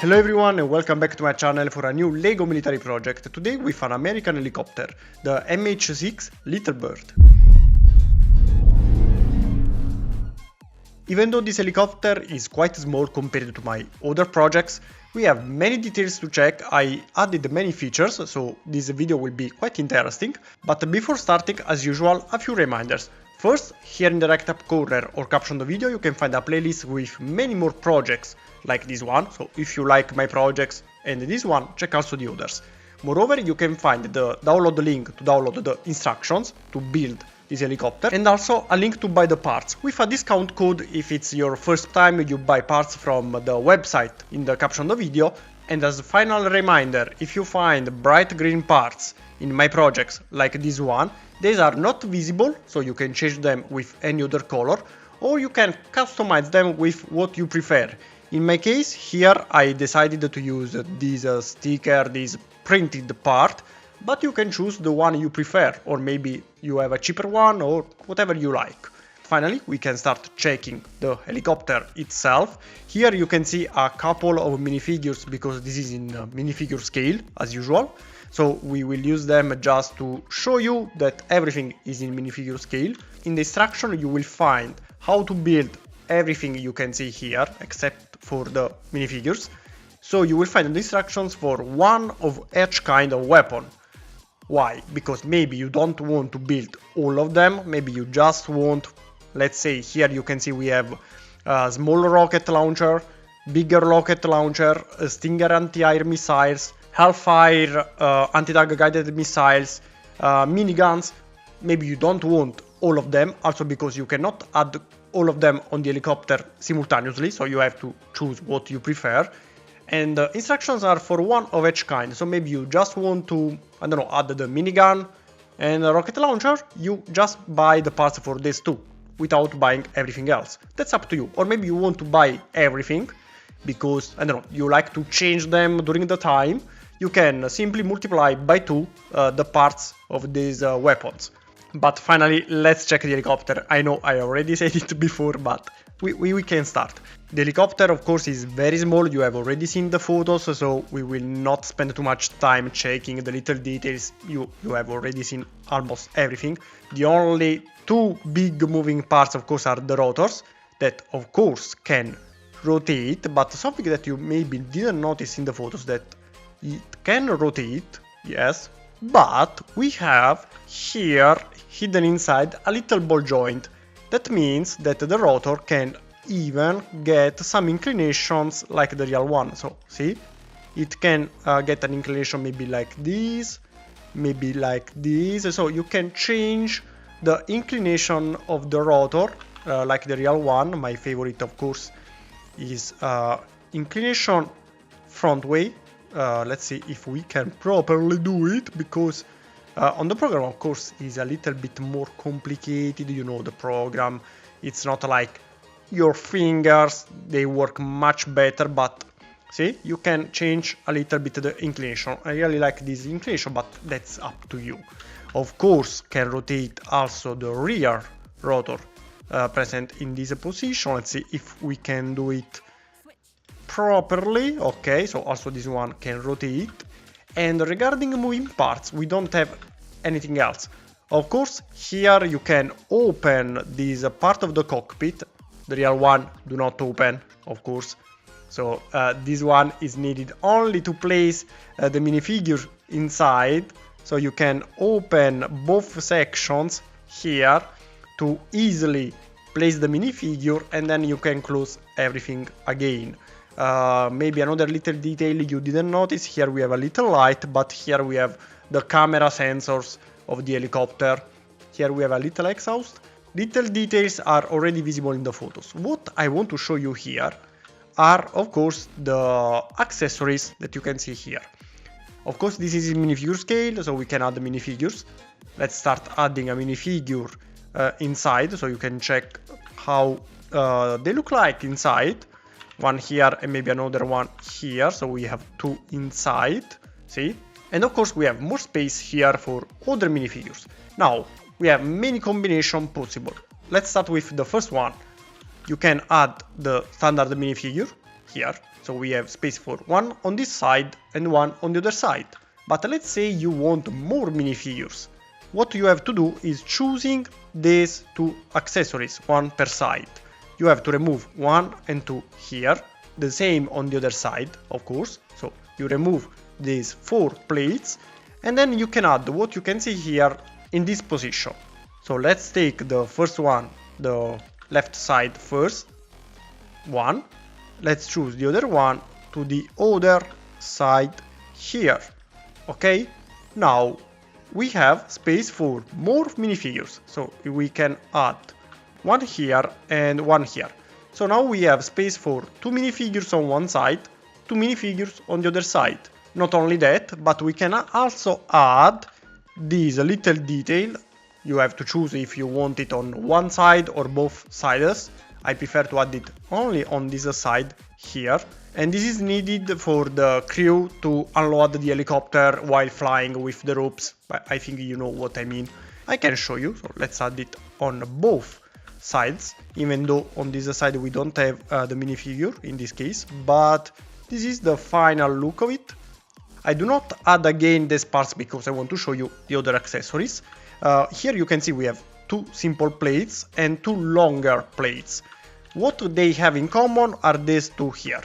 Hello everyone and welcome back to my channel for a new LEGO military project, today with an American helicopter, the MH-6 Little Bird. Even though this helicopter is quite small compared to my other projects, we have many details to check. I added many features, so this video will be quite interesting. But before starting, as usual, a few reminders. First, here in the right up corner or caption the video you can find a playlist with many more projects like this one, so if you like my projects and this one, check also the others. Moreover, you can find the download link to download the instructions to build this helicopter and also a link to buy the parts with a discount code if it's your first time you buy parts from the website in the caption of the video. And as a final reminder, if you find bright green parts in my projects like this one, these are not visible, so you can change them with any other color, or you can customize them with what you prefer. In my case, here I decided to use this sticker, this printed part, but you can choose the one you prefer, or maybe you have a cheaper one, or whatever you like. Finally, we can start checking the helicopter itself. Here you can see a couple of minifigures because this is in minifigure scale as usual. So we will use them just to show you that everything is in minifigure scale. In the instruction you will find how to build everything you can see here except for the minifigures. So you will find the instructions for one of each kind of weapon. Why? Because maybe you don't want to build all of them, maybe you just want, let's say here you can see we have a small rocket launcher, bigger rocket launcher, Stinger anti-air missiles, Hellfire anti-tank guided missiles, miniguns. Maybe you don't want all of them, also because you cannot add all of them on the helicopter simultaneously, so you have to choose what you prefer. And the instructions are for one of each kind, so maybe you just want to, I don't know, add the minigun and a rocket launcher, you just buy the parts for these two, without buying everything else. That's up to you. Or maybe you want to buy everything, because, I don't know, you like to change them during the time. You can simply multiply by 2 the parts of these weapons. But finally, let's check the helicopter. I know I already said it before, but we can start. The helicopter, of course, is very small. You have already seen the photos, so we will not spend too much time checking the little details. You have already seen almost everything. The only 2 big moving parts, of course, are the rotors that, of course, can rotate, but something that you maybe didn't notice in the photos that it can rotate, yes, but we have here hidden inside a little ball joint. That means that the rotor can even get some inclinations like the real one. So see, it can get an inclination maybe like this, maybe like this. So you can change the inclination of the rotor like the real one. My favorite, of course, is inclination front way. Let's see if we can properly do it, because on the program, of course, is a little bit more complicated. You know, the program, it's not like your fingers, they work much better, but see, you can change a little bit the inclination. I really like this inclination, but that's up to you. Of course, can rotate also the rear rotor present in this position. Let's see if we can do it properly. Okay, so also this one can rotate. And regarding moving parts, we don't have anything else. Of course, here you can open this part of the cockpit. The real one do not open, of course. So this one is needed only to place the minifigure inside. So you can open both sections here to easily place the minifigure, and then you can close everything again. Maybe another little detail you didn't notice, here we have a little light, but here we have the camera sensors of the helicopter. Here we have a little exhaust. Little details are already visible in the photos. What I want to show you here are, of course, the accessories that you can see here. Of course, this is in minifigure scale, so we can add the minifigures. Let's start adding a minifigure inside, so you can check how they look like inside. One here and maybe another one here, so we have 2 inside, see? And of course we have more space here for other minifigures. Now, we have many combinations possible. Let's start with the first one. You can add the standard minifigure here. So we have space for one on this side and one on the other side. But let's say you want more minifigures. What you have to do is choosing these two accessories, one per side. You have to remove 1 and 2 here, the same on the other side, of course. So you remove these 4 plates, and then you can add what you can see here in this position. So let's take the first one, the left side first, one. Let's choose the other one to the other side here. Okay, now we have space for more minifigures, so we can add one here and one here. So now we have space for 2 minifigures on one side, 2 minifigures on the other side. Not only that, but we can also add this little detail. You have to choose if you want it on one side or both sides. I prefer to add it only on this side here. And this is needed for the crew to unload the helicopter while flying with the ropes. I think you know what I mean. I can show you, so let's add it on both sides, even though on this side we don't have the minifigure in this case, but this is the final look of it. I do not add again these parts because I want to show you the other accessories. Here you can see we have 2 simple plates and 2 longer plates. What they have in common are these 2 here.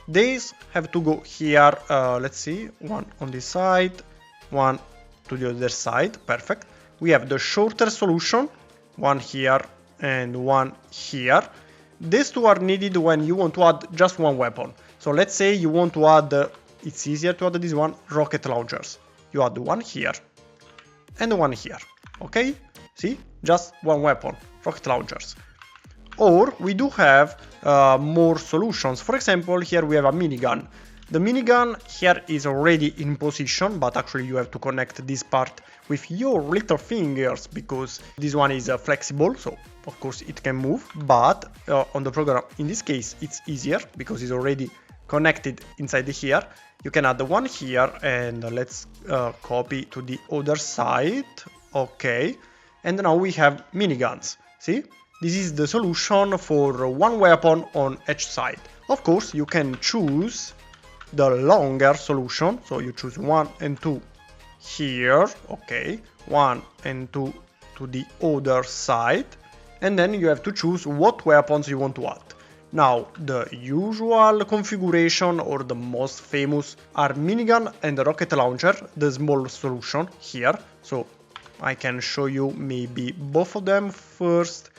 These have to go here, let's see, one on this side, one to the other side, perfect. We have the shorter solution, one here and one here. These 2 are needed when you want to add just one weapon. So let's say you want to add, it's easier to add this one, rocket launchers. You add one here and one here, okay? See, just one weapon, rocket launchers. Or we do have more solutions. For example, here we have a minigun. The minigun here is already in position, but actually you have to connect this part with your little fingers because this one is flexible, so of course it can move. But on the program, in this case, it's easier because it's already connected inside here. You can add one here and let's copy to the other side. Okay, and now we have miniguns. See? This is the solution for one weapon on each side. Of course, you can choose the longer solution. So you choose 1 and 2 here. Okay, 1 and 2 to the other side. And then you have to choose what weapons you want to add. Now, the usual configuration or the most famous are minigun and the rocket launcher, the small solution here. So I can show you maybe both of them first.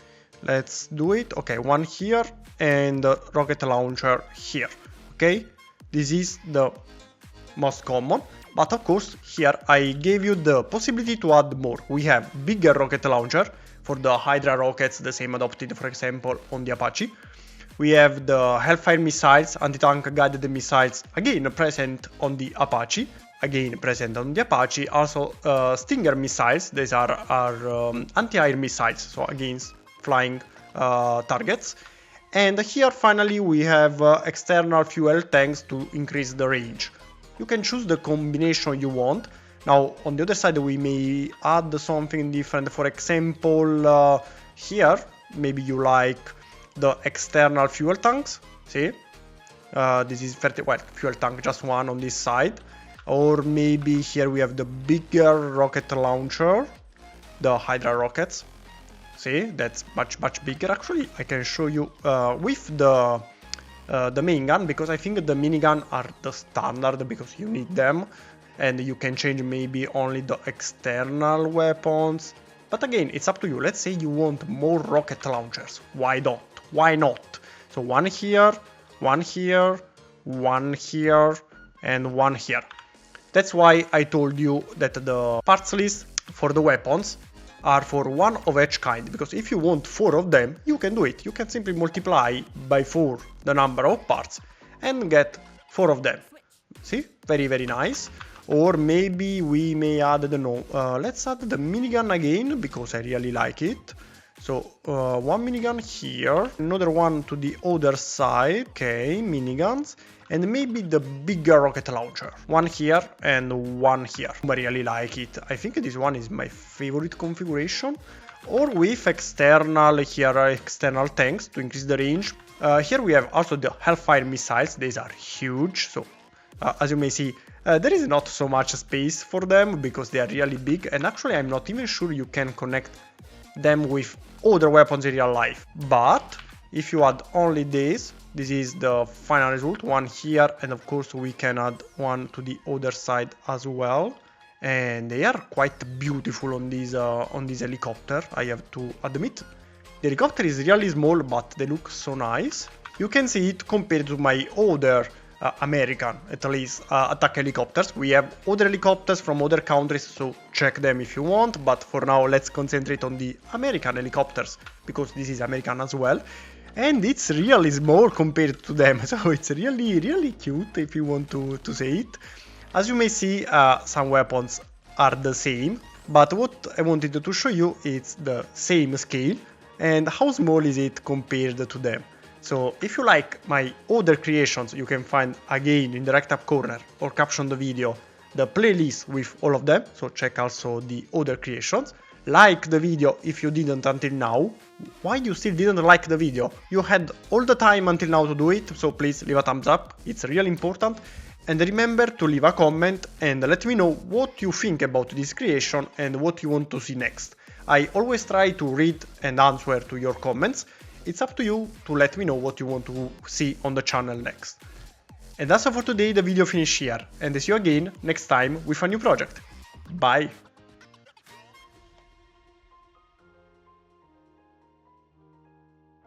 Let's do it. Okay, one here and the rocket launcher here. Okay, this is the most common, but of course here I gave you the possibility to add more. We have bigger rocket launcher for the Hydra rockets, the same adopted for example on the Apache. We have the Hellfire missiles, anti-tank guided missiles, again present on the Apache. Again present on the Apache. Also Stinger missiles, these are anti-air missiles, so against flying targets. And here finally we have external fuel tanks to increase the range. You can choose the combination you want. Now on the other side we may add something different. For example, here maybe you like the external fuel tanks. See, this is fuel tank, just one on this side. Or maybe here we have the bigger rocket launcher, the Hydra rockets. See, that's much bigger. Actually, I can show you with the main gun, because I think the minigun are the standard because you need them, and you can change maybe only the external weapons. But again, it's up to you. Let's say you want more rocket launchers. Why not? Why not? So one here, one here, one here, and one here. That's why I told you that the parts list for the weapons are for one of each kind, because if you want 4 of them, you can do it. You can simply multiply by 4 the number of parts and get 4 of them. See, very nice. Or maybe we may add, I don't know, let's add the minigun again because I really like it. So one minigun here, another one to the other side. Okay, miniguns. And maybe the bigger rocket launcher. One here and one here. I really like it. I think this one is my favorite configuration. or with external tanks to increase the range. Here we have also the Hellfire missiles. These are huge, so as you may see, there is not so much space for them because they are really big, and actually I'm not even sure you can connect them with other weapons in real life. But if you add only this is the final result, one here, and of course we can add one to the other side as well. And they are quite beautiful on this helicopter, I have to admit. The helicopter is really small, but they look so nice. You can see it compared to my other American, at least, attack helicopters. We have other helicopters from other countries, so check them if you want. But for now, let's concentrate on the American helicopters, because this is American as well. And it's really small compared to them, so it's really cute if you want to say it. As you may see, some weapons are the same, but what I wanted to show you is the same scale and how small is it compared to them. So if you like my other creations, you can find again in the right up corner or caption the video the playlist with all of them, so check also the other creations. Like the video if you didn't until now. Why you still didn't like the video? You had all the time until now to do it, so please leave a thumbs up, it's really important. And remember to leave a comment and let me know what you think about this creation and what you want to see next. I always try to read and answer to your comments. It's up to you to let me know what you want to see on the channel next. And that's all for today, the video finished here, and see you again next time with a new project. Bye!